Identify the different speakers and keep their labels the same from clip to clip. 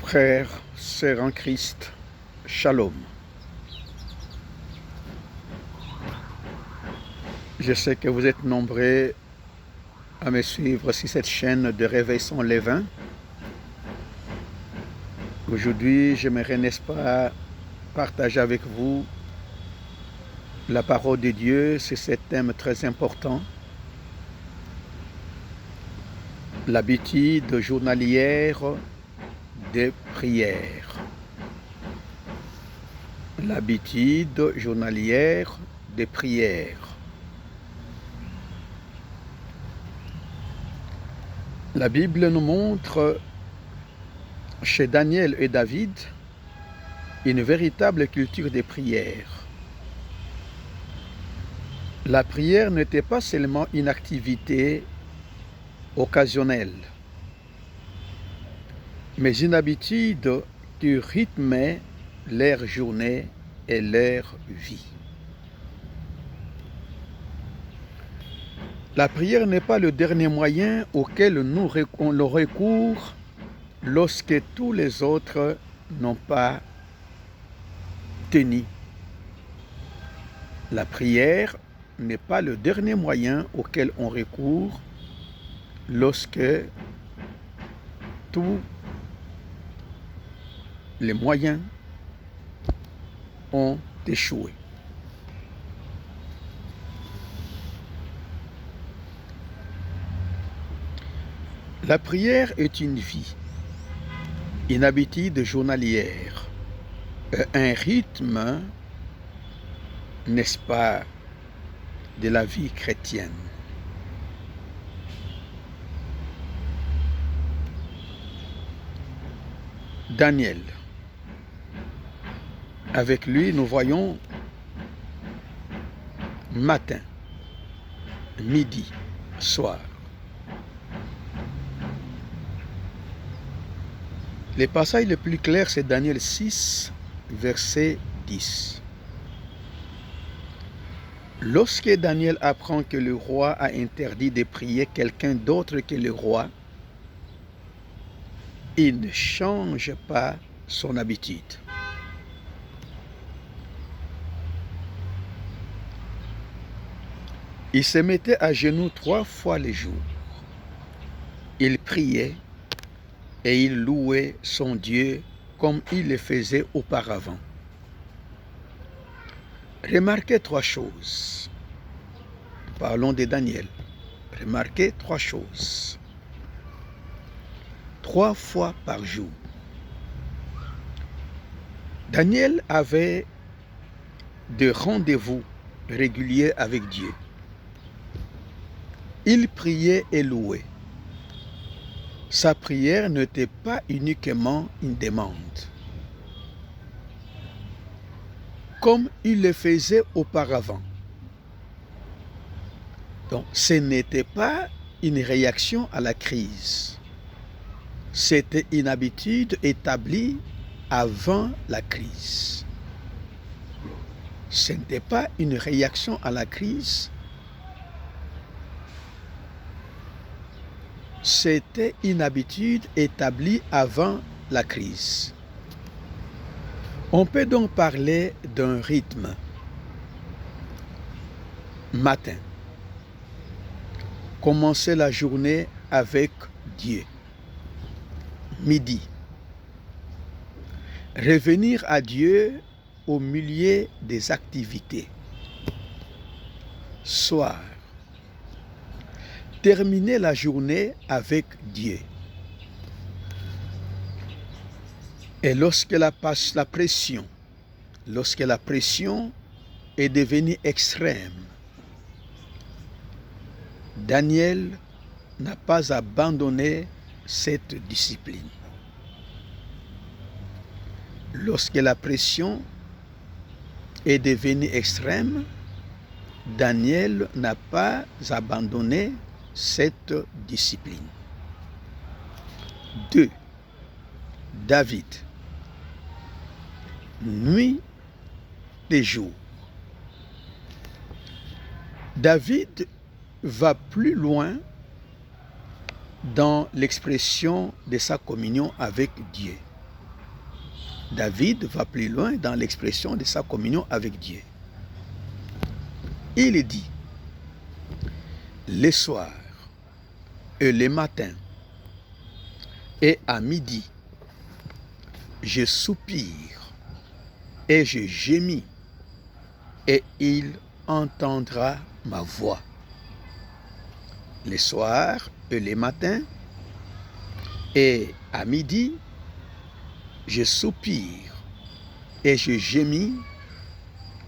Speaker 1: Frères, sœurs en Christ, Shalom. Je sais que vous êtes nombreux à me suivre sur cette chaîne de Réveil sans levain. Aujourd'hui, j'aimerais, n'est-ce pas, partager avec vous la parole de Dieu sur ce thème très important. L'habitude journalière de prière. L'habitude journalière de prière. La Bible nous montre chez Daniel et David une véritable culture de prière. La prière n'était pas seulement une activité occasionnelle, mais une habitude qui rythmait leur journée et leur vie. La prière n'est pas le dernier moyen auquel nous le recours lorsque tous les autres n'ont pas tenu. La prière n'est pas le dernier moyen auquel on recourt lorsque tous les moyens ont échoué. La prière est une vie, une habitude journalière, un rythme, n'est-ce pas, de la vie chrétienne. Daniel. Avec lui, nous voyons matin, midi, soir. Le passage le plus clair, c'est Daniel 6, verset 10. Lorsque Daniel apprend que le roi a interdit de prier quelqu'un d'autre que le roi, il ne change pas son habitude. Il se mettait à genoux 3 fois le jour. Il priait et il louait son Dieu comme il le faisait auparavant. Remarquez 3 choses. Parlons de Daniel. Remarquez 3 choses. 3 fois par jour. Daniel avait des rendez-vous réguliers avec Dieu. Il priait et louait. Sa prière n'était pas uniquement une demande, comme il le faisait auparavant. Donc, ce n'était pas une réaction à la crise. C'était une habitude établie avant la crise. Ce n'était pas une réaction à la crise. C'était une habitude établie avant la crise. On peut donc parler d'un rythme. Matin. Commencer la journée avec Dieu. Midi. Revenir à Dieu au milieu des activités. Soir. Terminer la journée avec Dieu. Et lorsque la pression est devenue extrême, Daniel n'a pas abandonné cette discipline. Lorsque la pression est devenue extrême, Daniel n'a pas abandonné cette discipline. 2. David. Nuit et jour. David va plus loin dans l'expression de sa communion avec Dieu. David va plus loin dans l'expression de sa communion avec Dieu. Il dit, les soirs et les matins et à midi, je soupire et je gémis, et il entendra ma voix. Les soirs et les matins et à midi, je soupire et je gémis,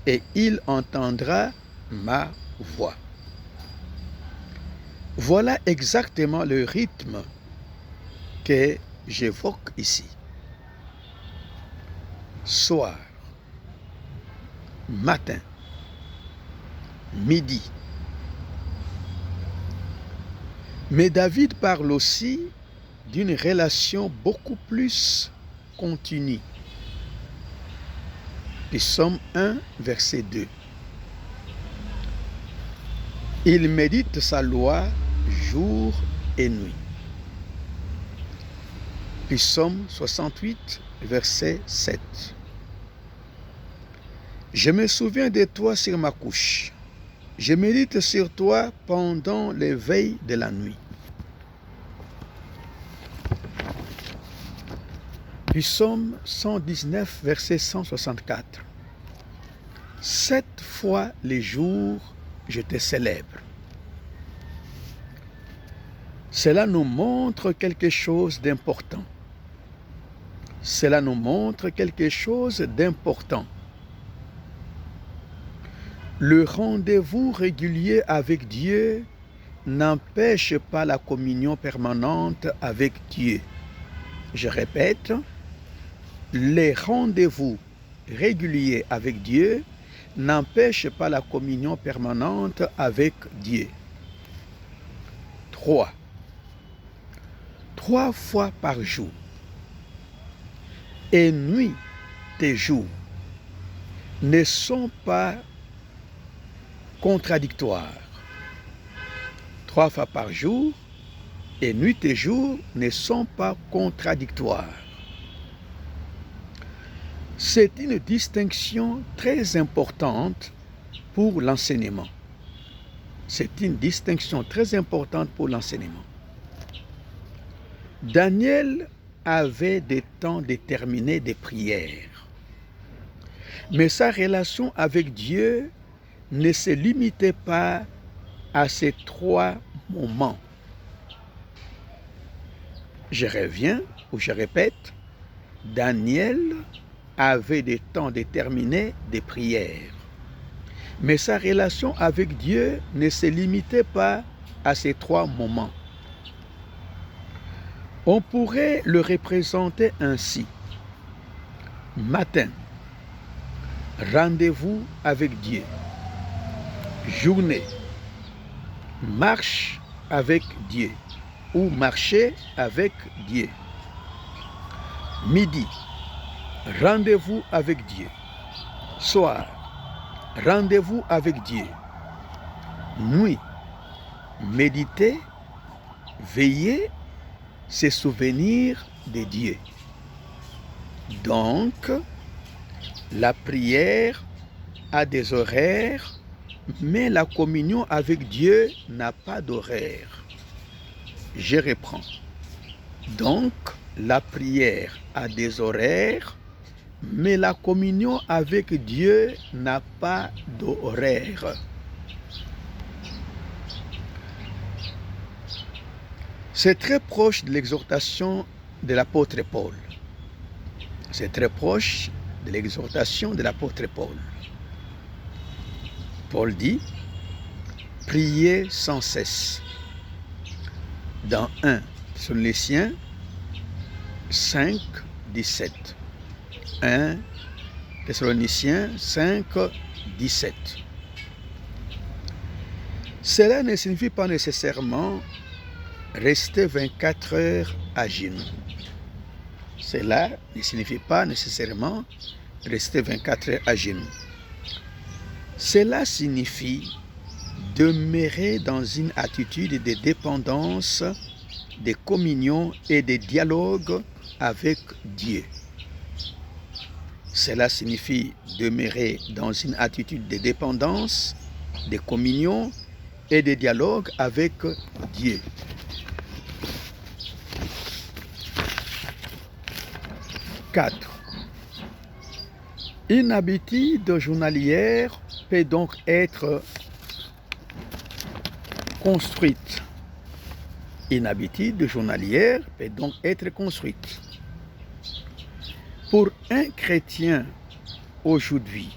Speaker 1: et il entendra ma voix. Voilà exactement le rythme que j'évoque ici. Soir, matin, midi. Mais David parle aussi d'une relation beaucoup plus continue. Psaume 1, verset 2. Il médite sa loi jour et nuit. Psaume 68, verset 7. Je me souviens de toi sur ma couche. Je médite sur toi pendant les veilles de la nuit. Psaume 119, verset 164. 7 fois les jours, je te célèbre. Cela nous montre quelque chose d'important. Cela nous montre quelque chose d'important. Le rendez-vous régulier avec Dieu n'empêche pas la communion permanente avec Dieu. Je répète, les rendez-vous réguliers avec Dieu n'empêchent pas la communion permanente avec Dieu. 3. 3 fois par jour. Et nuit et jour ne sont pas contradictoires. 3 fois par jour et nuit et jour ne sont pas contradictoires. C'est une distinction très importante pour l'enseignement. C'est une distinction très importante pour l'enseignement. Daniel avait des temps déterminés de prière. Mais sa relation avec Dieu ne se limitait pas à ces 3 moments. Je reviens ou je répète, Daniel avait des temps déterminés de prière. Mais sa relation avec Dieu ne se limitait pas à ces 3 moments. On pourrait le représenter ainsi. Matin, rendez-vous avec Dieu. Journée, marche avec Dieu ou marcher avec Dieu. Midi, rendez-vous avec Dieu. Soir, rendez-vous avec Dieu. Nuit, méditer, veiller, se souvenir de Dieu. Donc, la prière a des horaires, mais la communion avec Dieu n'a pas d'horaire. Je reprends. Donc, la prière a des horaires, mais la communion avec Dieu n'a pas d'horaire. C'est très proche de l'exhortation de l'apôtre Paul. C'est très proche de l'exhortation de l'apôtre Paul. Paul dit, priez sans cesse. Dans 1 Thessaloniciens 5, 17. 1 Thessaloniciens 5, 17. Cela ne signifie pas nécessairement rester 24 heures à genoux. Cela ne signifie pas nécessairement rester 24 heures à genoux. Cela signifie demeurer dans une attitude de dépendance, de communion et de dialogue avec Dieu. Cela signifie demeurer dans une attitude de dépendance, de communion et de dialogue avec Dieu. Quatre. Une habitude journalière peut donc être construite. Une habitude journalière peut donc être construite. Pour un chrétien aujourd'hui,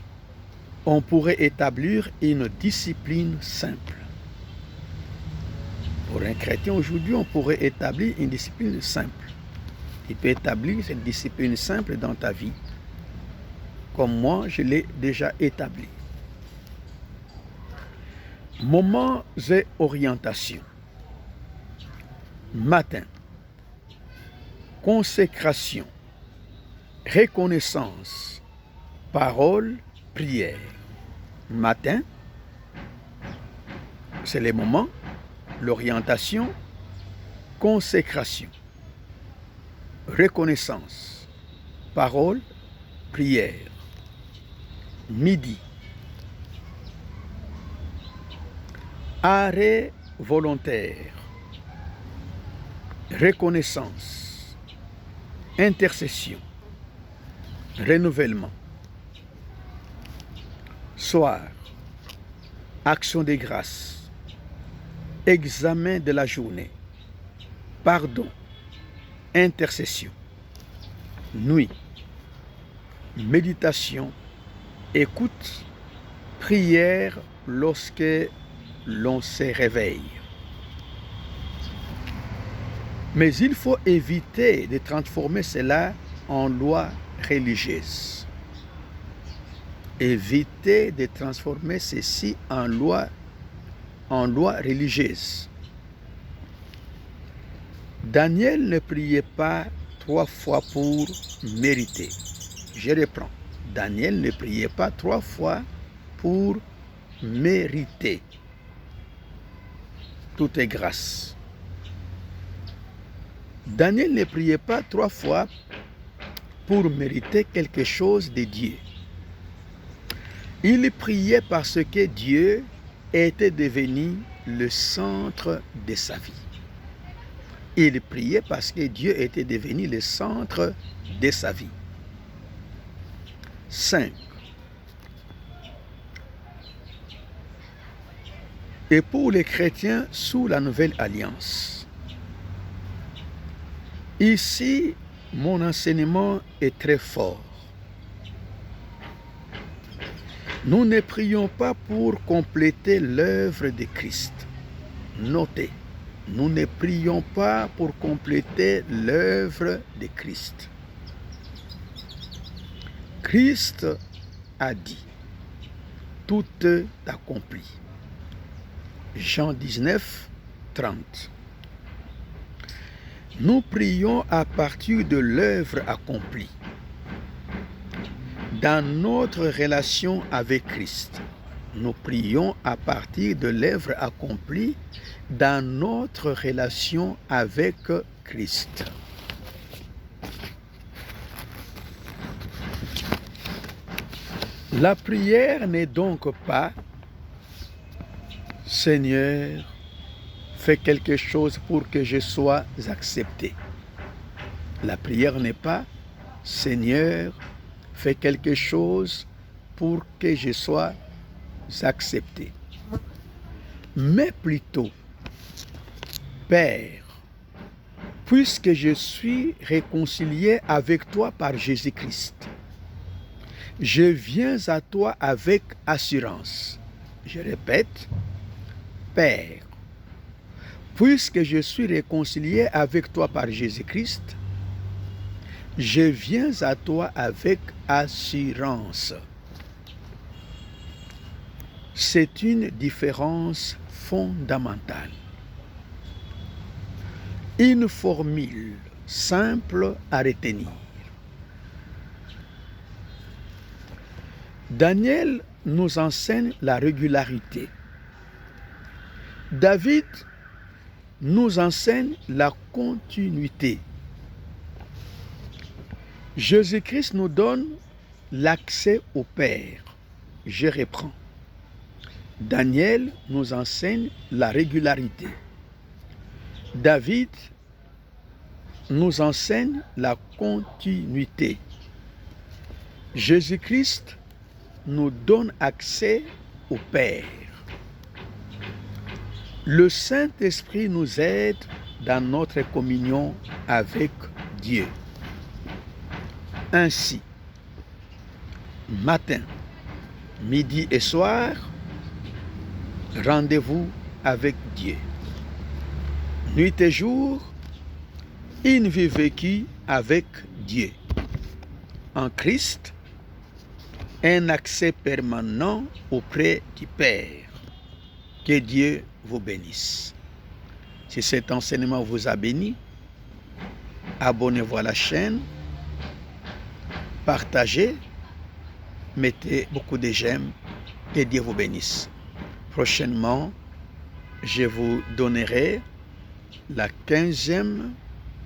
Speaker 1: on pourrait établir une discipline simple. Pour un chrétien aujourd'hui, on pourrait établir une discipline simple. Tu peux établir cette discipline simple dans ta vie, comme moi je l'ai déjà établi. Moments et orientations. Matin, consécration, reconnaissance, parole, prière. Matin, c'est les moments, l'orientation, consécration, reconnaissance, parole, prière. Midi, arrêt volontaire, reconnaissance, intercession, renouvellement. Soir, action de grâce, examen de la journée, pardon, intercession. Nuit, méditation, écoute, prière lorsque l'on se réveille. Mais il faut éviter de transformer cela en loi religieuse. Éviter de transformer ceci en loi religieuse. Daniel ne priait pas 3 fois pour mériter. Je reprends. Daniel ne priait pas 3 fois pour mériter. Tout est grâce. Daniel ne priait pas 3 fois pour mériter quelque chose de Dieu. Il priait parce que Dieu était devenu le centre de sa vie. Il priait parce que Dieu était devenu le centre de sa vie. 5. Et pour les chrétiens sous la nouvelle alliance. Ici, mon enseignement est très fort. Nous ne prions pas pour compléter l'œuvre de Christ. Notez, nous ne prions pas pour compléter l'œuvre de Christ. Christ a dit, tout est accompli. Jean 19, 30. Nous prions à partir de l'œuvre accomplie. Dans notre relation avec Christ, nous prions à partir de l'œuvre accomplie dans notre relation avec Christ. La prière n'est donc pas « Seigneur, fais quelque chose pour que je sois accepté ». La prière n'est pas « Seigneur, fais quelque chose pour que je sois accepté ». Mais plutôt « Père, puisque je suis réconcilié avec toi par Jésus-Christ, je viens à toi avec assurance. » Je répète, « Père, puisque je suis réconcilié avec toi par Jésus-Christ, je viens à toi avec assurance. » C'est une différence fondamentale. Une formule simple à retenir. Daniel nous enseigne la régularité. David nous enseigne la continuité. Jésus-Christ nous donne l'accès au Père. Je reprends. Daniel nous enseigne la régularité. David nous enseigne la continuité. Jésus-Christ nous donne accès au Père. Le Saint-Esprit nous aide dans notre communion avec Dieu. Ainsi, matin, midi et soir, rendez-vous avec Dieu. Nuit et jour, une vie vécue avec Dieu. En Christ, un accès permanent auprès du Père. Que Dieu vous bénisse. Si cet enseignement vous a béni, abonnez-vous à la chaîne, partagez, mettez beaucoup de j'aime, que Dieu vous bénisse. Prochainement, je vous donnerai la 15e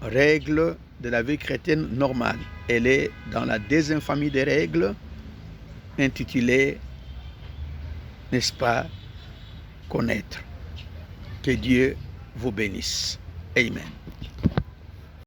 Speaker 1: règle de la vie chrétienne normale. Elle est dans la deuxième famille des règles, intitulée, n'est-ce pas, connaître. Que Dieu vous bénisse. Amen.